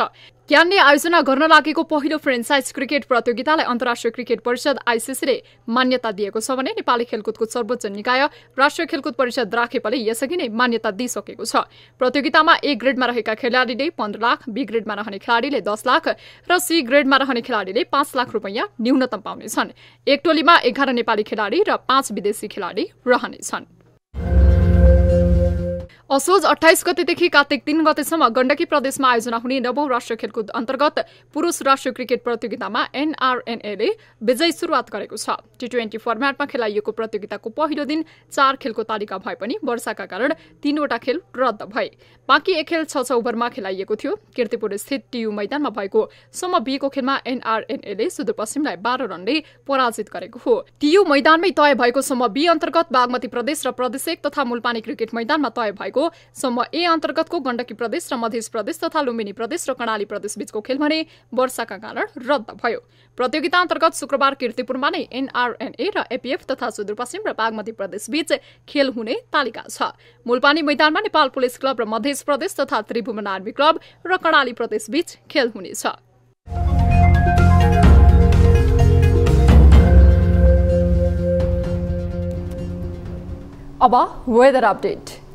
क्यानले आयोजना गर्न लागेको पहिलो फ्रेन्चाइज क्रिकेट प्रतियोगितालाई अन्तर्राष्ट्रिय क्रिकेट परिषद आइसिसीले मान्यता दिएको छ भने नेपाली खेलकुदको सर्वोच्च निकाय राष्ट्रिय खेलकुद परिषद राखेपले यसअघि नै मान्यता दिइसकेको छ। प्रतियोगितामा ए ग्रेडमा रहेका खेलाडीले 15 लाख, बी ग्रेडमा रहने खेलाडीले 10 लाख र सी ग्रेडमा रहने खेलाडीले 5 लाख रुपैयाँ न्यूनतम पाउनेछन्। एक टोलीमा 11 नेपाली खेलाडी र 5 विदेशी खेलाडी रहनेछन्। असोज 28 गतेदेखि कार्तिक 3 गतेसम्म गण्डकी प्रदेशमा आयोजना हुने 9औं राष्ट्रिय खेलकुद अन्तर्गत पुरुष राष्ट्रिय क्रिकेट प्रतियोगितामा एनआरएनएले विजय सुरुवात गरेको छ। टी20 फर्मेटमा खेलाइएको प्रतियोगिताको पहिलो दिन 4 खेलको तालिका भए पनि वर्षाका कारण 3वटा खेल रद्द भए। बाँकी 1 खेल 6 ओभरमा खेलाइएको थियो। कीर्तिपुर स्थित टियु मैदानमा भएको सम्म बीको खेलमा एनआरएनएले सुदूरपश्चिमलाई 12 रनले पराजित गरेको हो। टियु मैदानमै तय भएको सम्म बी अन्तर्गत बागमती प्रदेश र प्रदेश 1 तथा मुलपानी क्रिकेट मैदानमा तय भएको सम्म ए अन्तर्गतको गण्डकी प्रदेश र मध्य प्रदेश तथा लुम्बिनी प्रदेश र कर्णाली प्रदेश बीचको खेल भने वर्षाका कारण रद्द भयो। प्रतियोगिता अन्तर्गत शुक्रबार कीर्तिपुरमा नै एनआरएनए र एपीएफ तथा सुदूरपश्चिम र बागमती प्रदेश बीच खेल हुने तालिका छ। मुलपानी मैदानमा नेपाल पुलिस क्लब र मध्य प्रदेश तथा त्रिभुवन आर्मी क्लब र कर्णाली प्रदेश बीच खेल हुनेछ। अब वेदर अपडेट।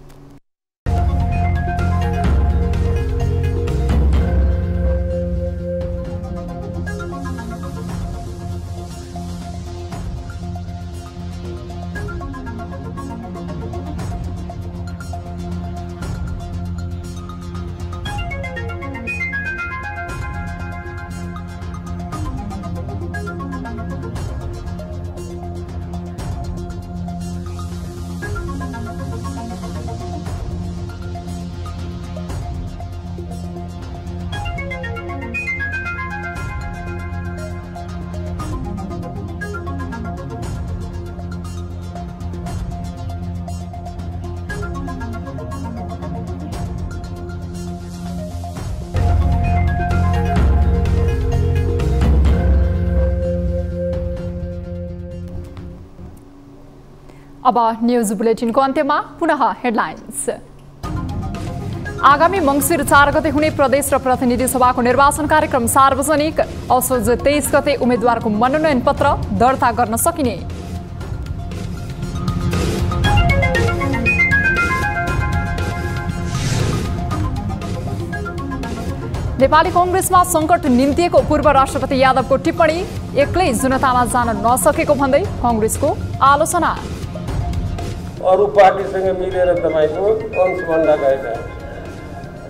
अब न्युज बुलेटिनको अन्त्यमा पुनः हेडलाइन्स। आगामी मङ्सिर 4 गते हुने प्रदेश र प्रतिनिधि सभाको निर्वाचन कार्यक्रम सार्वजनिक। असोज 23 गते उम्मेद्वारको मनोनयन पत्र दर्ता गर्न सकिने। नेपाली कांग्रेसमा संकट निम्तिएको पूर्व राष्ट्रपति यादवको टिप्पणी। एक्लै जनतामा जान नसकेको भन्दै कांग्रेसको आलोचना। अरू पार्टीसँग मिलेर तपाईको अंशभण्डा गएका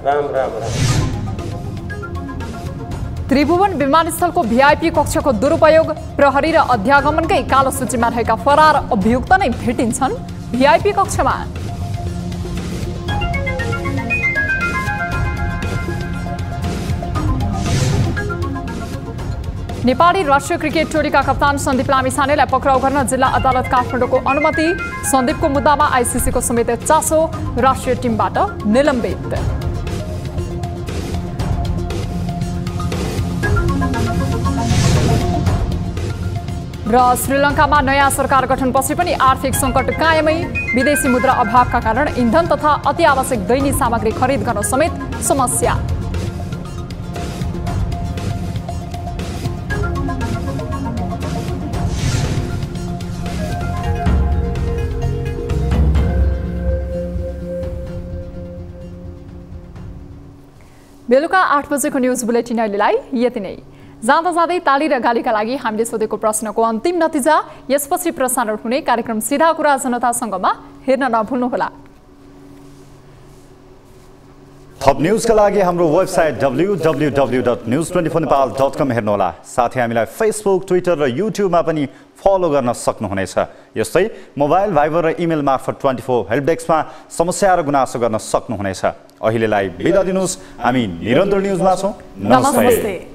राम राम राम। त्रिभुवन विमानस्थलको भिआइपी कक्षको दुरुपयोग। प्रहरी र अध्यागमनकै कालो सूचीमा रहेका फरार अभियुक्त नै भेटिन्छन् भिआइपी कक्षमा। नेपाली राष्ट्रिय क्रिकेट टोलीका कप्तान सन्दीप लामिछानेलाई पक्राउ गर्न जिल्ला अदालत काठमाडौँको अनुमति। सन्दीपको मुद्दामा आइसिसीको समेत चासो। राष्ट्रिय टिमबाट निलम्बित। र श्रीलङ्कामा नयाँ सरकार गठनपछि पनि आर्थिक सङ्कट कायमै। विदेशी मुद्रा अभावका कारण इन्धन तथा अति आवश्यक दैनिक सामग्री खरिद गर्न समेत समस्या। बेलुका 8 बजेको न्युज बुलेटिन अहिलेलाई यति नै। जाँदा जाँदै ताली र गालीका लागि हामीले सोधेको प्रश्नको अन्तिम नतिजा यसपछि प्रसारण हुने कार्यक्रम सिधा कुरा जनतासँगमा हेर्न नभुल्नुहोला। थप न्युजका लागि हाम्रो वेबसाइट www.news24nepal.com हेर्नुहोला। साथै हामीलाई फेसबुक, ट्विटर र युट्युबमा पनि फलो गर्न सक्नुहुनेछ। यस्तै मोबाइल, भाइबर र इमेल मार्फत 24 हेल्प डेस्कमा समस्या र गुनासो गर्न सक्नुहुनेछ। अहिलेलाई बिदा दिनुहोस्। हामी निरन्तर न्युजमा छौँ। नमस्ते।